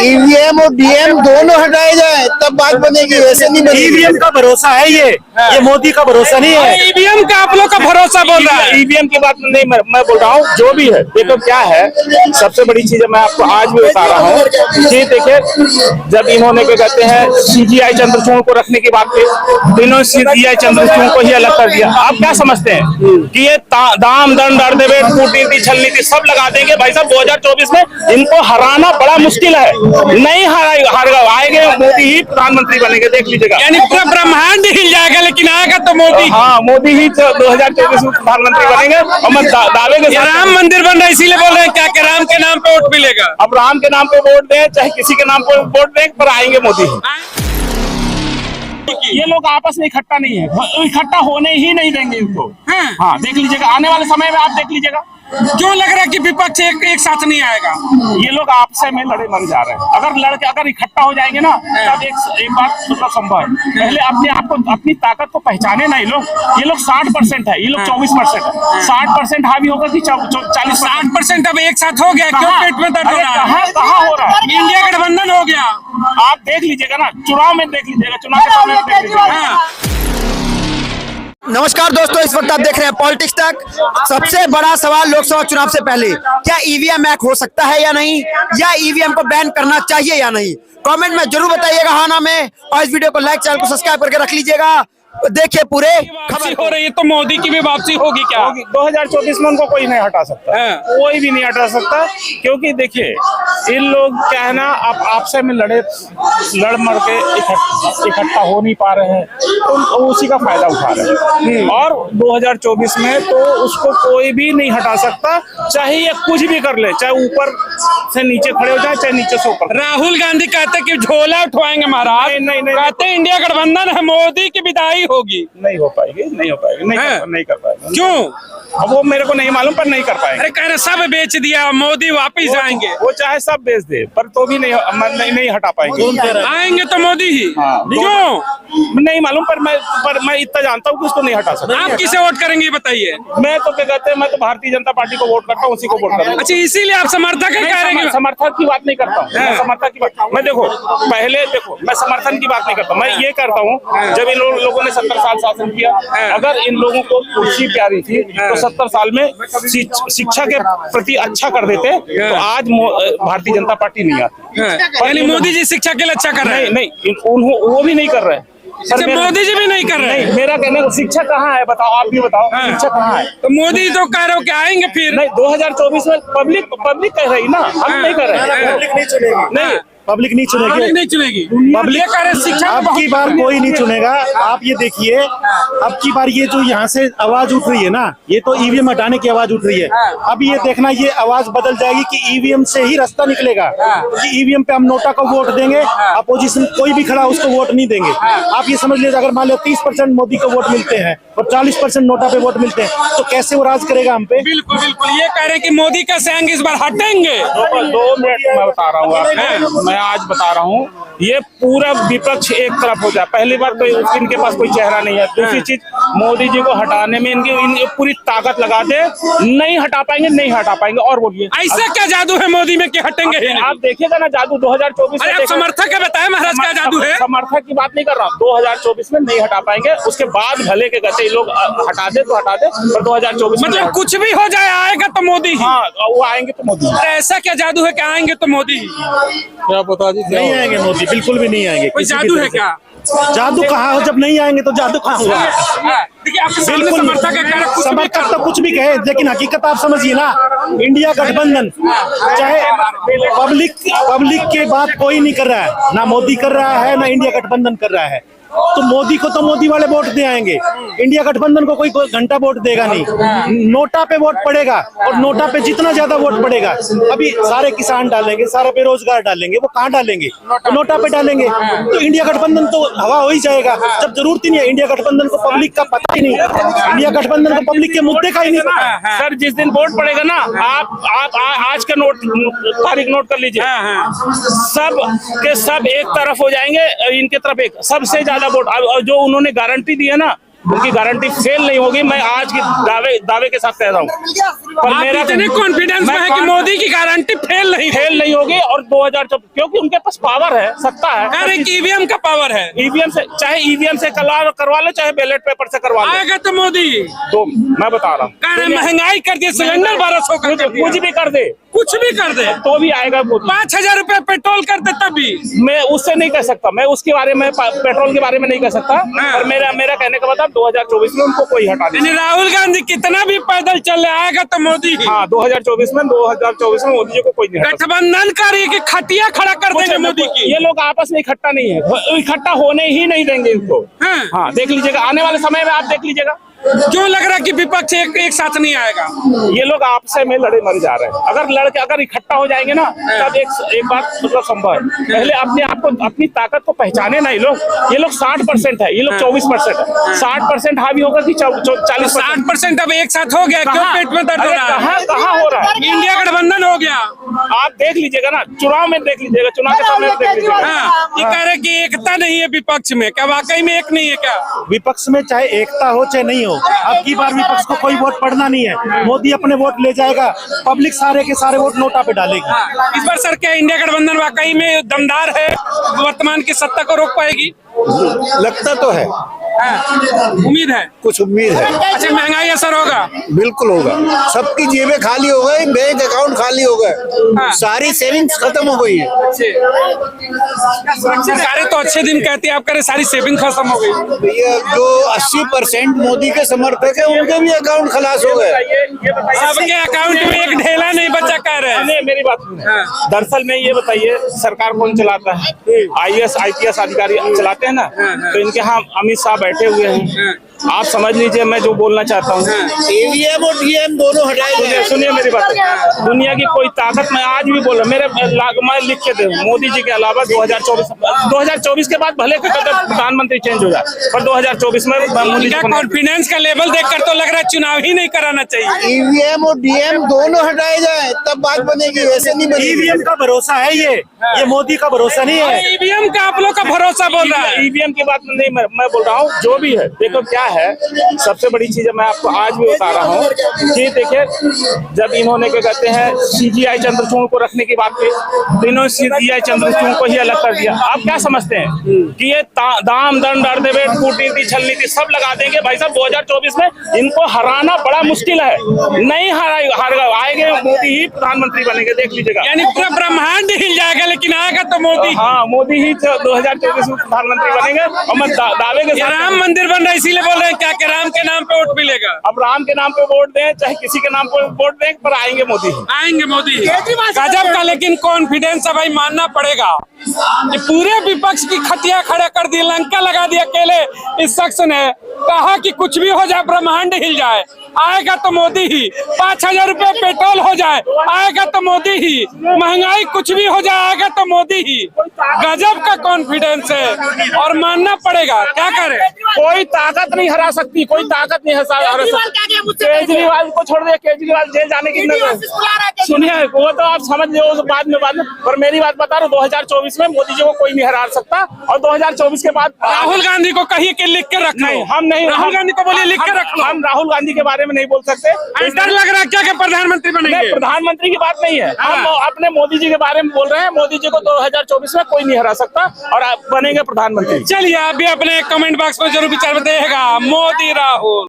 EVM और DM दोनों हटाए जाए तब बात बनेगी, वैसे नहीं बनेगी। ईवीएम का भरोसा है ये मोदी का भरोसा नहीं है। ईवीएम का आप लोग का भरोसा बोल रहा है। ईवीएम की बात नहीं, मैं बोल रहा हूँ जो भी है। देखो क्या है, सबसे बड़ी चीज मैं आपको आज भी बता रहा हूँ कि देखिए, जब इन्होंने क्या कहते हैं सीजीआई चंद्रचूड़ को रखने की बात की, तो इन्होंने सीजीआई चंद्रचूड़ को ही अलग कर दिया। आप क्या समझते हैं कि ये दाम दंड अर्धवेद कूटनीति छल नीति सब लगा देंगे? भाई साहब 2024 में इनको हराना बड़ा मुश्किल है। नहीं आएंगे, मोदी ही प्रधानमंत्री बनेंगे, देख लीजिएगा। यानी पूरा ब्रह्मांड हिल जाएगा, लेकिन आएगा तो मोदी। हाँ, मोदी ही 2024 में प्रधानमंत्री बनेंगे। और मैं दावे के साथ राम मंदिर बन रहा है, इसीलिए बोल रहे हैं क्या कि राम के नाम पे वोट मिलेगा। अब राम के नाम पे वोट दें चाहे किसी के नाम पे वोट दें, पर आएंगे मोदी ही। ये लोग आपस में इकट्ठा नहीं है, इकट्ठा होने ही नहीं देंगे इनको। हाँ, देख लीजिएगा आने वाले समय में, आप देख लीजिएगा। क्यों लग रहा है कि विपक्ष एक साथ नहीं आएगा? ये लोग आपस में लड़े मर जा रहे हैं। अगर इकट्ठा हो जाएंगे ना, तब एक बात मतलब संभव है। पहले अपने आप को, अपनी ताकत को पहचाने ना। ये लोग 60% है, ये लोग 24% है। 60% हावी होगा कि 40? 60% अब एक साथ हो गया। क्यों पेट में दर्द हो रहा है? कहाँ हो रहा है? इंडिया गठबंधन हो गया। आप देख लीजिएगा ना, चुनाव में देख लीजिएगा, चुनाव के समय देख लीजिएगा। नमस्कार दोस्तों, इस वक्त आप देख रहे हैं पॉलिटिक्स तक। सबसे बड़ा सवाल लोकसभा चुनाव से पहले, क्या ईवीएम हैक हो सकता है या नहीं, या ईवीएम को बैन करना चाहिए या नहीं? कमेंट में जरूर बताइएगा हाँ ना में, और इस वीडियो को लाइक, चैनल को सब्सक्राइब करके रख लीजिएगा। देखिए पूरे खबर हो रही है, तो मोदी की भी वापसी होगी क्या? 2024 में उनको कोई नहीं हटा सकता, कोई भी नहीं हटा सकता। क्योंकि देखिए, इन लोग क्या है ना, आप आपसे में लड़ मर के इकट्ठा हो नहीं पा रहे हैं, तो उसी का फायदा उठा रहे हैं। और 2024 में तो उसको कोई भी नहीं हटा सकता, चाहे ये कुछ भी कर ले, चाहे ऊपर से नीचे खड़े हो जाए, चाहे नीचे से ऊपर। राहुल गांधी कहते कि झोला उठवाएंगे महाराज। नहीं, कहते इंडिया गठबंधन है, मोदी की विदाई होगी। नहीं हो पाएगी, नहीं कर पाएगा। क्यों? अब वो मेरे को नहीं मालूम, पर नहीं कर पाएंगे। अरे कह रहे सब बेच दिया, मोदी वापिस आएंगे। वो चाहे सब बेच दे, पर तो भी नहीं हटा पाएंगे। आएंगे तो मोदी ही। क्यों? नहीं मालूम, पर मैं इतना जानता हूँ कि उसको नहीं हटा सकता। आप किसे वोट करेंगे बताइए? मैं तो क्या कहते हैं, मैं तो भारतीय जनता पार्टी को वोट करता हूँ, उसी को वोट करता हूँ। अच्छा, इसीलिए आप समर्थक है? कह रहे हैं समर्थक की बात नहीं करता हूँ, मैं समर्थक की बात, मैं देखो मैं समर्थन की बात नहीं करता। मैं ये करता हूँ, जब इन लोगों ने 70 साल शासन किया, अगर इन लोगों को कुर्सी प्यारी थी तो 70 साल में शिक्षा के प्रति अच्छा कर देते, तो आज भारतीय जनता पार्टी नहीं आती। यानी मोदी जी शिक्षा के लिए अच्छा कर रहे हैं? नहीं, वो भी नहीं कर रहे। मोदी जी भी नहीं कर रहे हैं? मेरा कहने को शिक्षा कहाँ है, बताओ, आप भी बताओ। शिक्षा कहाँ है? तो मोदी तो कह रहे हो कि आएंगे फिर। नहीं, 2024 में पब्लिक कह रही ना, हम नहीं कर रहे हैं। पब्लिक नहीं चुनेगी। नहीं, पब्लिक नहीं चुनेगी। पब्लिक कह रहे शिक्षा अब की बार कोई नहीं चुनेगा। आप ये देखिए, अब की बार ये जो यहाँ से आवाज उठ रही है ना, ये तो ईवीएम हटाने की आवाज उठ रही है। अब ये देखना, ये आवाज बदल जाएगी कि ईवीएम से ही रास्ता निकलेगा, कि ईवीएम पे हम नोटा को वोट देंगे, अपोजिशन कोई भी खड़ा उसको वोट नहीं देंगे। आप ये समझ लीजिए, अगर मान लो 30% मोदी को वोट मिलते हैं और 40% नोटा पे वोट मिलते हैं, तो कैसे वो राज करेगा हम पे? बिल्कुल बिल्कुल, ये कह रहे हैं कि मोदी का सैंग इस बार हटेंगे। 2 मिनट मैं बता रहा हूँ, मैं आज बता रहा हूँ, ये पूरा विपक्ष एक तरफ हो जाए। पहली बार तो इनके पास कोई चेहरा नहीं है। दूसरी चीज, मोदी जी को हटाने में इनकी पूरी ताकत लगा दे, नहीं हटा पाएंगे। और बोलिए, ऐसा क्या जादू है मोदी में कि हटेंगे? आप देखिएगा ना जादू 2024 में। आप समर्थक है, बताए महाराज क्या जादू है? समर्थक की बात नहीं कर रहा हूँ, 2024 में नहीं हटा पाएंगे। उसके बाद भले के कहते लोग हटा दे तो हटा दे, पर 2024 मतलब कुछ भी हो जाए, आएगा तो मोदी ही। हाँ, वो आएंगे तो मोदी। ऐसा क्या जादू है कि आएंगे तो मोदी ही? क्या पता जी, नहीं आएंगे मोदी, बिल्कुल भी नहीं आएंगे। कोई जादू है क्या? जादू कहाँ हो, जब नहीं आएंगे तो जादू कहाँ होगा? देखिए, आपके सामने समर्थक तो कुछ भी कहे, लेकिन हकीकत आप समझिए ना, इंडिया गठबंधन चाहे पब्लिक के बात कोई नहीं कर रहा है, ना मोदी कर रहा है, ना इंडिया गठबंधन कर रहा है। तो मोदी को तो मोदी वाले वोट दे आएंगे, इंडिया गठबंधन को कोई घंटा वोट देगा नहीं। नोटा पे वोट पड़ेगा, और नोटा पे जितना ज्यादा वोट पड़ेगा, अभी सारे किसान डालेंगे, सारे बेरोजगार डालेंगे, वो कहाँ डालेंगे? तो नोटा पे डालेंगे। तो इंडिया गठबंधन तो हवा हो ही जाएगा, जब जरूरत ही नहीं है। इंडिया गठबंधन को पब्लिक का पता ही नहीं, इंडिया गठबंधन को पब्लिक के मुद्दे का ही नहीं पता। सर, जिस दिन वोट पड़ेगा ना, आप आज का तारीख नोट कर लीजिए, सब के सब एक तरफ हो जाएंगे, इनके तरफ एक, सबसे ज्यादा वोट जो उन्होंने गारंटी दी है ना, उनकी गारंटी फेल नहीं होगी। मैं आज की दावे के साथ कह रहा हूँ। पर आप मेरा इतने कॉन्फिडेंस में है कि मोदी की गारंटी फेल नहीं होगी और 2024 क्योंकि उनके पास पावर है, सत्ता है। अरे ईवीएम का पावर है, ईवीएम से चाहे ईवीएम से करवा लो चाहे बैलेट पेपर से करवा लो, आएगा तो मोदी। तो मैं बता रहा हूँ महंगाई कर दिए, सिलेंडर 1200 कर दिए, कुछ भी कर दे, कुछ भी कर दे तो भी आएगा मोदी। 5000 रुपए पेट्रोल करते तब भी। मैं उससे नहीं कह सकता, मैं उसके बारे में पेट्रोल के बारे में नहीं कह सकता, पर मेरा कहने का मतलब 2024 में उनको कोई हटा नहीं। राहुल गांधी कितना भी पैदल चले आएगा तो मोदी ही। हाँ 2024 में मोदी जी को कोई नहीं हटा। गठबंधन करिए कि खटिया खड़ा कर देंगे मोदी की। ये लोग आपस में इकट्ठा नहीं है, इकट्ठा होने ही नहीं देंगे इनको। हाँ देख लीजिएगा, आने वाले समय में आप देख लीजिएगा। क्यों लग रहा है कि विपक्ष एक साथ नहीं आएगा? ये लोग आपस में लड़े मर जा रहे हैं। अगर इकट्ठा हो जाएंगे ना तब एक बात मतलब संभव है। पहले अपने आप को, अपनी ताकत को पहचाने ना। ये लोग 60% है, ये लोग 24% है। 60% हावी होगा कि 40%? 60% अब एक साथ हो गया। क्यों पेट में दर्द हो रहा है? कहाँ हो रहा है? इंडिया गठबंधन हो गया। आप देख लीजिएगा ना, चुनाव में देख लीजिएगा, चुनाव के समय में देख लीजिएगा। ये कह रहे कि एकता नहीं है विपक्ष में, क्या वाकई में एक नहीं है क्या? विपक्ष में चाहे एकता हो चाहे नहीं हो, अब की बार विपक्ष को कोई वोट पड़ना नहीं है। मोदी अपने वोट ले जाएगा, पब्लिक सारे के सारे वोट नोटा पे डालेगी। इस बार सर क्या इंडिया गठबंधन वाकई में दमदार है, वर्तमान की सत्ता को रोक पाएगी? लगता तो है, उम्मीद है, कुछ उम्मीद है। अच्छा महंगाई असर होगा? बिल्कुल होगा, सबकी जेबें खाली हो गई, बैंक अकाउंट खाली हो गए, सारी सेविंग्स खत्म हो गई है। सरकारें तो अच्छे दिन कहती है, आप कह रहे सारी सेविंग खत्म हो गई। ये जो 80% मोदी के समर्थक है उनके भी अकाउंट खलास हो गए। सबके अकाउंट में एक ढेला नहीं बचा कह रहे हैं। मेरी बात सुनिए। दरअसल में ये बताइए, सरकार कौन चलाता है? IAS IPS अधिकारी चलाते हैं ना, तो इनके यहाँ अमित शाह बैठे हुए हैं। आप समझ लीजिए मैं जो बोलना चाहता हूँ, EVM और DM दोनों हटाए। सुनिए मेरी बात। दुनिया की कोई ताकत, मैं आज भी बोल रहा हूँ, मैं लिख के दे, मोदी जी के अलावा 2024 के बाद भले प्रधानमंत्री चेंज हो जाए, पर 2024 में कॉन्फिडेंस का लेवल देखकर तो लग रहा है चुनाव ही नहीं कराना चाहिए। EVM और DM दोनों हटाए जाए तब बात बनेगी, वैसे नहीं बनेगी। EVM का भरोसा है, ये मोदी का भरोसा नहीं है। EVM का आप लोग का भरोसा बोल रहा है। EVM की बात नहीं, मैं बोल रहा हूँ जो भी है। देखो क्या है, सबसे बड़ी चीज मैं आपको आज भी बता रहा हूँ कि देखिए, जब इन्होंने क्या कहते हैं CGI चंद्रचूड़ को रखने की बात की, तो इन्होंने CGI चंद्रचूड़ को ही अलग कर दिया। आप क्या समझते हैं कि ये दाम दंड अर्धवेट कूटनीति छल नीति सब लगा देंगे? भाई साहब 2024 में इनको हराना बड़ा मुश्किल है। नहीं आएंगे, मोदी ही प्रधानमंत्री बनेंगे, देख लीजिएगा। यानी पूरा ब्रह्मांड हिल जाएगा, लेकिन आएगा तो मोदी। हाँ, मोदी ही 2024 में प्रधानमंत्री बनेंगे। और मैं दावे के साथ, राम मंदिर बन रहा है इसीलिए बोल रहे हैं क्या कि राम के नाम पे वोट मिलेगा? अब राम के नाम पे वोट दें चाहे किसी के नाम पे वोट दें, पर आएंगे मोदी। आएंगे मोदी। गजब का लेकिन कॉन्फिडेंस है भाई, मानना पड़ेगा। ये पूरे विपक्ष की खटिया खड़े कर दी, लंका लगा दिया अकेले इस शख्स ने। कहा कि कुछ भी हो जाए, ब्रह्मांड हिल जाए, आएगा तो मोदी ही। 5000 रुपए पेट्रोल हो जाए, आएगा तो मोदी ही। महंगाई कुछ भी हो जाए, आएगा तो मोदी ही। गजब का कॉन्फिडेंस है और मानना पड़ेगा। क्या करें, कोई ताकत नहीं हरा सकती, कोई ताकत नहीं हरा सकती। केजरीवाल को छोड़ दे, केजरीवाल जेल जाने की सुनिए, वो तो आप समझ लो बाद में। पर मेरी बात बता रहा हूँ, 2024 में मोदी जी को कोई नहीं हरा सकता। और 2024 के बाद राहुल गांधी को कहिए कि लिख के रखना। हम नहीं, राहुल गांधी को बोलिए लिख के रखना। हम राहुल गांधी के बारे में नहीं बोल सकते। डर लग रहा है क्या कि प्रधानमंत्री बनेंगे? प्रधानमंत्री की बात नहीं है, हम अपने मोदी जी के बारे में बोल रहे हैं। मोदी जी को 2024 में कोई नहीं हरा सकता और आप बनेंगे प्रधानमंत्री। चलिए, आप भी अपने कमेंट बॉक्स में जरूर विचार बताइएगा। मोदी राहुल।